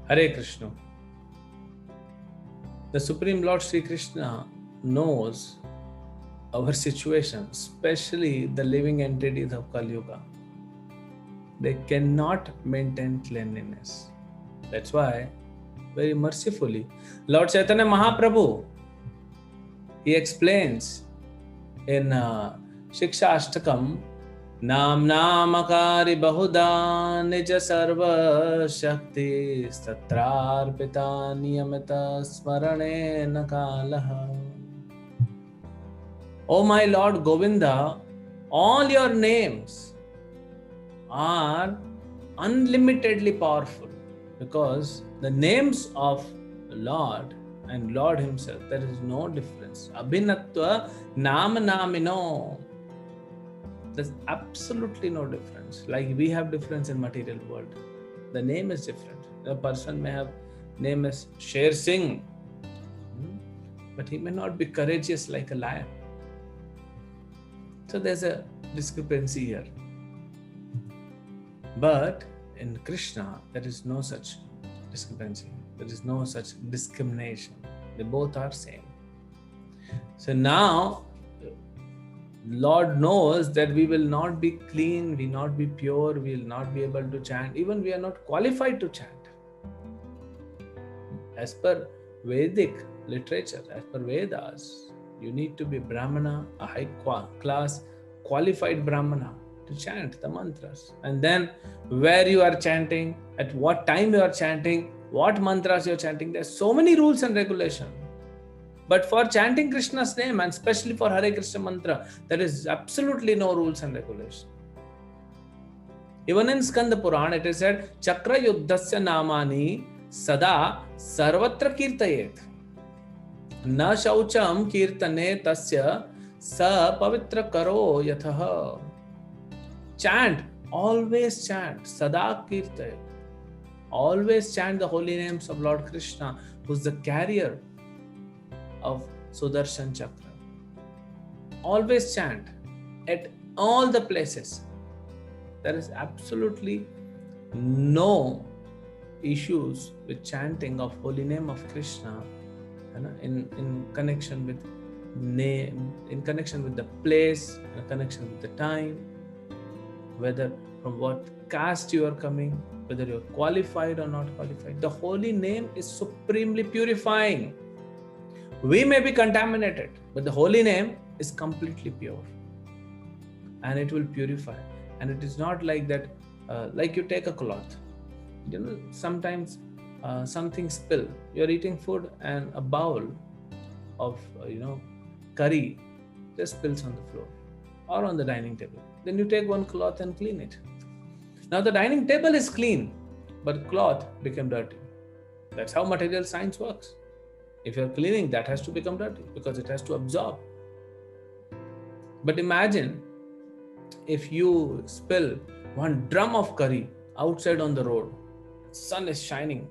Hare Krishna. The Supreme Lord Sri Krishna knows our situation, especially the living entities of Kali Yuga. They cannot maintain cleanliness. That's why, very mercifully, Lord Chaitanya Mahaprabhu, he explains in Shiksha Ashtakam, नाम नामकारी बहुधा निज सर्व शक्ति सत्रार्पिता नियमित स्मरणे न कालः. O my Lord Govinda, all your names are unlimitedly powerful because the names of Lord and Lord himself, there is no difference. Abhinatva nam namino. There's absolutely no difference. Like we have difference in material world. The name is different. A person may have name as Sher Singh, but he may not be courageous like a lion. So there's a discrepancy here. But in Krishna, there is no such discrepancy. There is no such discrimination. They both are same. So now, Lord knows that we will not be clean, we will not be pure, we will not be able to chant. Even we are not qualified to chant. As per Vedic literature, as per Vedas, you need to be Brahmana, a high class, qualified Brahmana to chant the mantras. And then where you are chanting, at what time you are chanting, what mantras you are chanting, there are so many rules and regulations. But for chanting Krishna's name, and especially for Hare Krishna mantra, there is absolutely no rules and regulations. Even in Skanda Puran, it is said, Chakra Yuddhasya Namani Sada Sarvatra Kirtayet. Na Shaucham Kirtane Tasya Sa Pavitra Karo Yathaha. Chant, always chant, Sada Kirtayet. Always chant the holy names of Lord Krishna, who is the carrier of Sudarshan Chakra. Always chant at all the places. There is absolutely no issues with chanting of holy name of Krishna in connection with name, in connection with the place, in connection with the time, whether from what caste you are coming, whether you are qualified or not qualified. The holy name is supremely purifying. We may be contaminated, but the holy name is completely pure and it will purify. And it is not like that, like you take a cloth. Sometimes something spill. You're eating food and a bowl of, curry just spills on the floor or on the dining table. Then you take one cloth and clean it. Now the dining table is clean, but cloth became dirty. That's how material science works. If you're cleaning, that has to become dirty because it has to absorb. But imagine if you spill one drum of curry outside on the road. Sun is shining,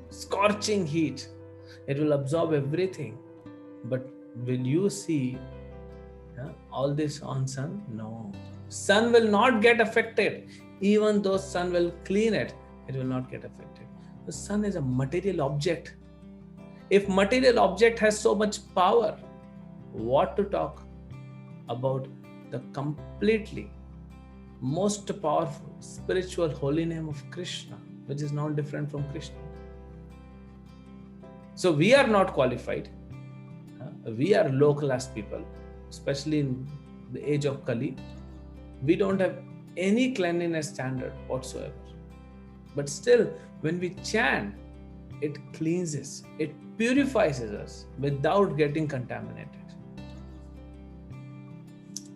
scorching heat. It will absorb everything. But will you see all this on sun? No. Sun will not get affected. Even though sun will clean it, it will not get affected. The sun is a material object. If material object has so much power, what to talk about the completely most powerful spiritual holy name of Krishna, which is not different from Krishna. So we are not qualified. We are low class people, especially in the age of Kali. We don't have any cleanliness standard whatsoever. But still, when we chant, it cleanses, it purifies us without getting contaminated.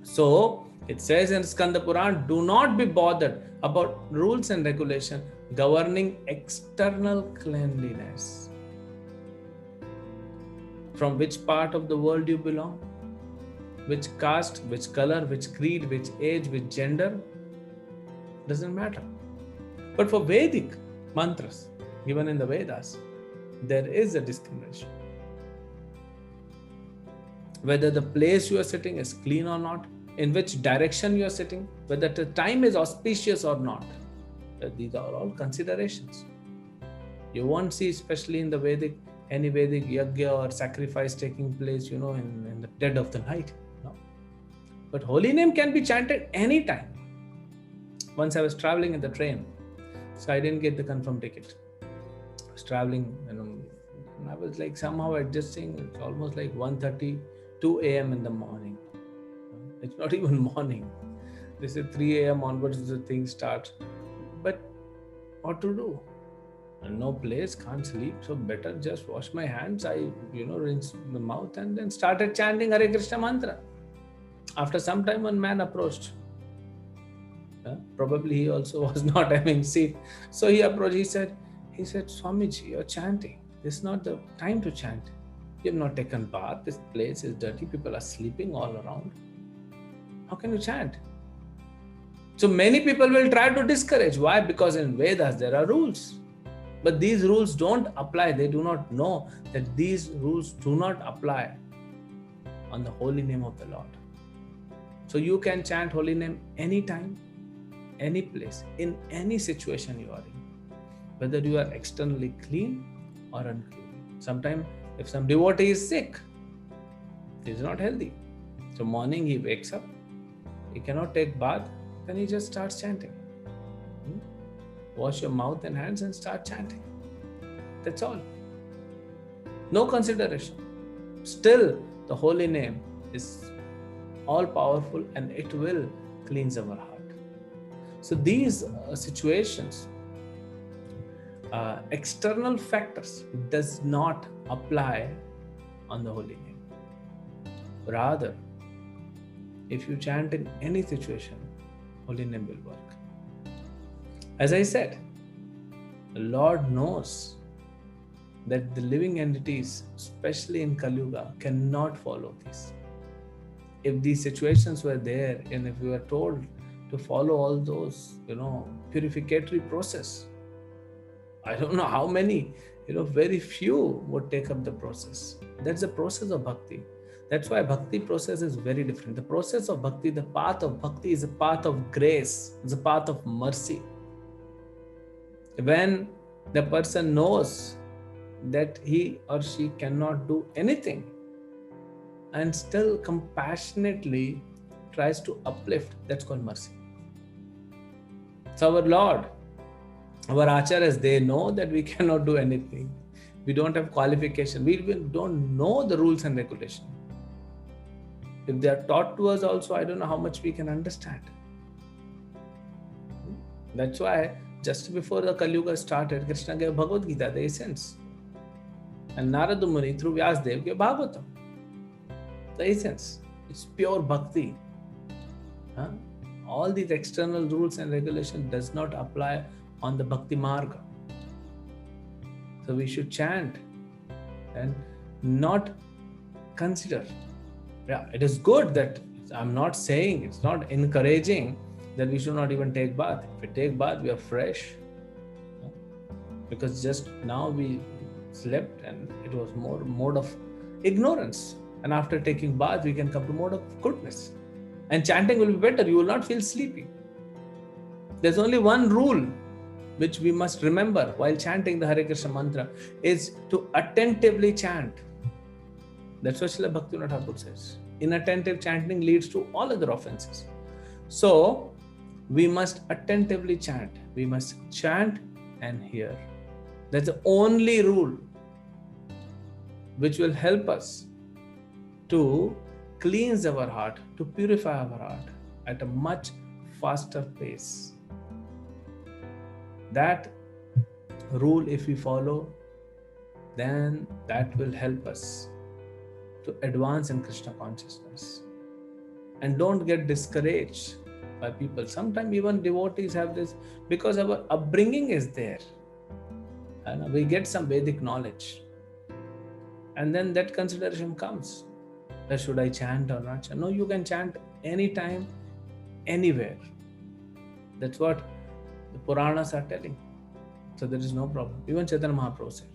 So, it says in Skanda Puran, do not be bothered about rules and regulation governing external cleanliness. From which part of the world you belong, which caste, which color, which creed, which age, which gender, doesn't matter. But for Vedic mantras, given in the Vedas, there is a discrimination. Whether the place you are sitting is clean or not, in which direction you are sitting, whether the time is auspicious or not. These are all considerations. You won't see, especially in the Vedic, any Vedic yajna or sacrifice taking place, in the dead of the night. No. But holy name can be chanted anytime. Once I was traveling in the train, so I didn't get the confirmed ticket. I was traveling, and I was like somehow adjusting. It's almost like 1:30, 2 a.m. in the morning. It's not even morning. They said 3 a.m. onwards the thing starts. But what to do? No place, can't sleep, so better just wash my hands. I, rinse the mouth and then started chanting Hare Krishna mantra. After some time, one man approached. Probably he also was not having seat. So he approached, he said, Swamiji, you're chanting. This is not the time to chant. You have not taken bath. This place is dirty. People are sleeping all around. How can you chant? So many people will try to discourage. Why? Because in Vedas there are rules. But these rules don't apply. They do not know that these rules do not apply on the holy name of the Lord. So you can chant holy name anytime, any place, in any situation you are in. Whether you are externally clean or unclean. Sometimes if some devotee is sick, he is not healthy. So morning he wakes up, he cannot take bath, then he just starts chanting. Wash your mouth and hands and start chanting. That's all. No consideration. Still, the holy name is all powerful and it will cleanse our heart. So these situations, external factors does not apply on the holy name. Rather, if you chant in any situation, holy name will work. As I said, the Lord knows that the living entities, especially in Kali Yuga, cannot follow this. If these situations were there and if we were told to follow all those, purificatory process, I don't know how many, very few would take up the process. That's the process of bhakti. That's why bhakti process is very different. The process of bhakti, the path of bhakti is a path of grace, it's a path of mercy. When the person knows that he or she cannot do anything and still compassionately tries to uplift, that's called mercy. So our Lord, our acharyas, they know that we cannot do anything. We don't have qualification. We even don't know the rules and regulations. If they are taught to us also, I don't know how much we can understand. That's why just before the Kali Yuga started, Krishna gave Bhagavad Gita, the essence. And Narada Muni through Vyasdev gave Bhagavatam, the essence. It's pure bhakti. All these external rules and regulations does not apply on the bhakti marga. So we should chant and not consider. Yeah, it is good that I'm not saying, it's not encouraging that we should not even take bath. If we take bath, we are fresh. Because just now we slept and it was more mode of ignorance. And after taking bath, we can come to mode of goodness. And chanting will be better. You will not feel sleepy. There's only one rule which we must remember while chanting the Hare Krishna mantra is to attentively chant. That's what Srila Bhaktivinoda Thakur says. Inattentive chanting leads to all other offenses. So, we must attentively chant. We must chant and hear. That's the only rule which will help us to cleanse our heart, to purify our heart at a much faster pace. That rule, if we follow, then that will help us to advance in Krishna consciousness. And don't get discouraged by people. Sometimes even devotees have this, because our upbringing is there. And we get some Vedic knowledge. And then that consideration comes. That should I chant or not chant? No, you can chant anytime, anywhere. That's what the Puranas are telling. So there is no problem. Even Chaitanya Mahaprabhu said,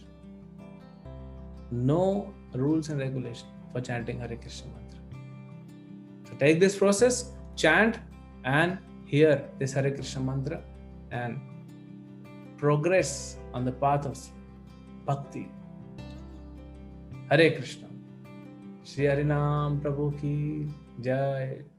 no rules and regulations for chanting Hare Krishna mantra. So take this process, chant and hear this Hare Krishna mantra and progress on the path of bhakti. Hare Krishna. Shri Harinam Prabhu ki Jai.